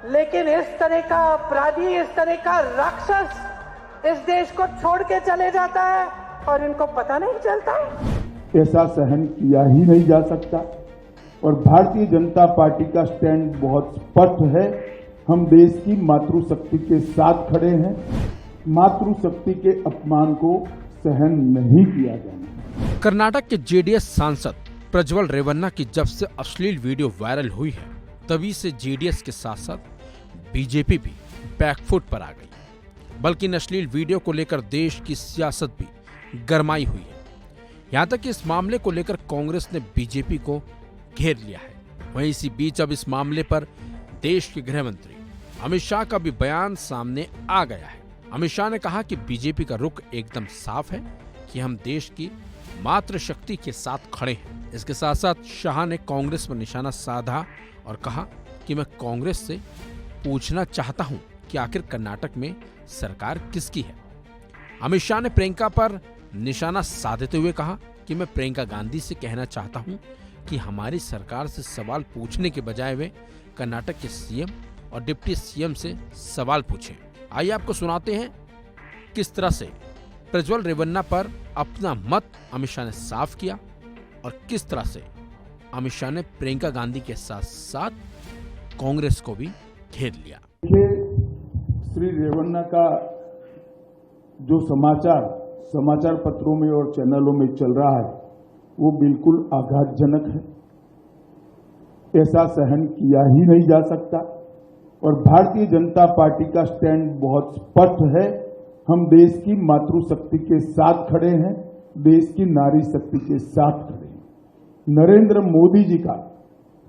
लेकिन इस तरह का अपराधी, इस तरह का राक्षस इस देश को छोड़ के चले जाता है और इनको पता नहीं चलता। ऐसा सहन किया ही नहीं जा सकता और भारतीय जनता पार्टी का स्टैंड बहुत स्पष्ट है। हम देश की मातृशक्ति के साथ खड़े हैं। मातृशक्ति के अपमान को सहन नहीं किया जाना। कर्नाटक के जेडीएस सांसद प्रज्वल रेवन्ना की जब से अश्लील वीडियो वायरल हुई है, तभी से जेडीएस के साथ साथ बीजेपी भी बैकफुट पर आ गई। बल्कि इन अश्लील वीडियो को लेकर देश की सियासत भी गरमाई हुई है। यहां तक कि इस मामले को लेकर कांग्रेस ने बीजेपी को घेर लिया है। वहीं इसी बीच अब इस मामले पर देश के गृह मंत्री अमित शाह का भी बयान सामने आ गया है। अमित शाह ने कहा कि बीजेपी का रुख एकदम साफ है कि हम देश की मातृशक्ति के साथ खड़े हैं। इसके साथ साथ शाह ने कांग्रेस पर निशाना साधा और कहा कि मैं कांग्रेस से पूछना चाहता हूं कि आखिर कर्नाटक में सरकार किसकी है। अमित शाह ने प्रियंका पर निशाना साधते हुए कहा कि मैं प्रियंका गांधी से कहना चाहता हूं कि हमारी सरकार से सवाल पूछने के बजाय वे कर्नाटक के सीएम और डिप्टी सीएम से सवाल पूछें। आइए आपको सुनाते हैं किस तरह से प्रज्वल रेवन्ना पर अपना मत अमित शाह ने साफ किया और किस तरह से अमित शाह ने प्रियंका गांधी के साथ साथ कांग्रेस को भी घेर लिया। श्री रेवन्ना का जो समाचार पत्रों में और चैनलों में चल रहा है वो बिल्कुल आघातजनक है। ऐसा सहन किया ही नहीं जा सकता और भारतीय जनता पार्टी का स्टैंड बहुत स्पष्ट है। हम देश की मातृशक्ति के साथ खड़े हैं, देश की नारी शक्ति के साथ खड़े हैं। नरेंद्र मोदी जी का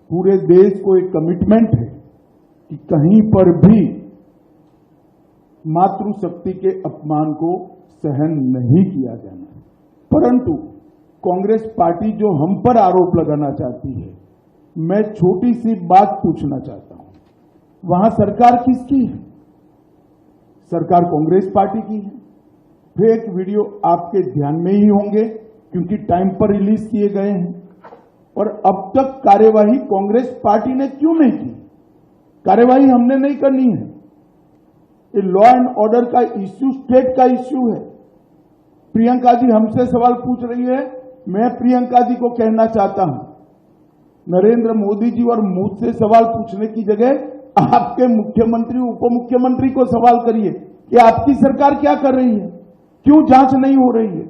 पूरे देश को एक कमिटमेंट है कि कहीं पर भी मातृशक्ति के अपमान को सहन नहीं किया जाना। परंतु कांग्रेस पार्टी जो हम पर आरोप लगाना चाहती है, मैं छोटी सी बात पूछना चाहता हूं, वहां सरकार किसकी है? सरकार कांग्रेस पार्टी की है। फेक वीडियो आपके ध्यान में ही होंगे क्योंकि टाइम पर रिलीज किए गए हैं और अब तक कार्यवाही कांग्रेस पार्टी ने क्यों नहीं की? कार्यवाही हमने नहीं करनी है। ये लॉ एंड ऑर्डर का इश्यू स्टेट का इश्यू है। प्रियंका जी हमसे सवाल पूछ रही है, मैं प्रियंका जी को कहना चाहता हूं, नरेंद्र मोदी जी और मुझसे सवाल पूछने की जगह आपके मुख्यमंत्री उप मुख्यमंत्री को सवाल करिए कि आपकी सरकार क्या कर रही है, क्यों जांच नहीं हो रही है।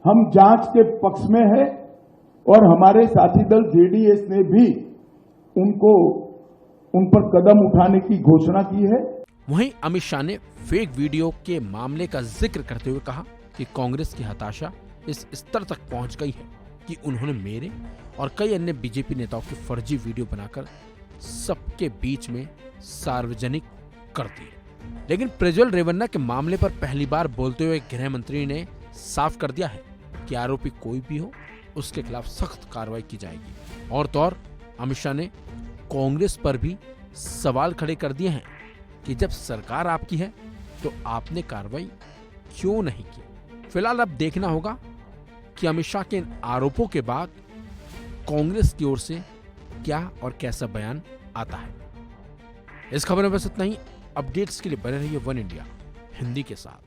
हम जांच के पक्ष में है और हमारे साथी दल जेडीएस ने भी उन पर कदम उठाने की घोषणा की है। वहीं अमित शाह ने फेक वीडियो के मामले का जिक्र करते हुए कहा कि कांग्रेस की हताशा इस स्तर तक पहुंच गई है कि उन्होंने मेरे और कई अन्य बीजेपी नेताओं की फर्जी वीडियो बनाकर सबके बीच में सार्वजनिक कर दिए। लेकिन प्रज्वल रेवन्ना के मामले पर पहली बार बोलते हुए गृह मंत्री ने साफ कर दिया है कि आरोपी कोई भी हो उसके खिलाफ सख्त कार्रवाई की जाएगी। और तो और अमित शाह ने कांग्रेस पर भी सवाल खड़े कर दिए हैं कि जब सरकार आपकी है तो आपने कार्रवाई क्यों नहीं की। फिलहाल अब देखना होगा कि अमित शाह के इन आरोपों के बाद कांग्रेस की ओर से क्या और कैसा बयान आता है। इस खबर में बस इतना ही। अपडेट्स के लिए बने रहिए वन इंडिया हिंदी के साथ।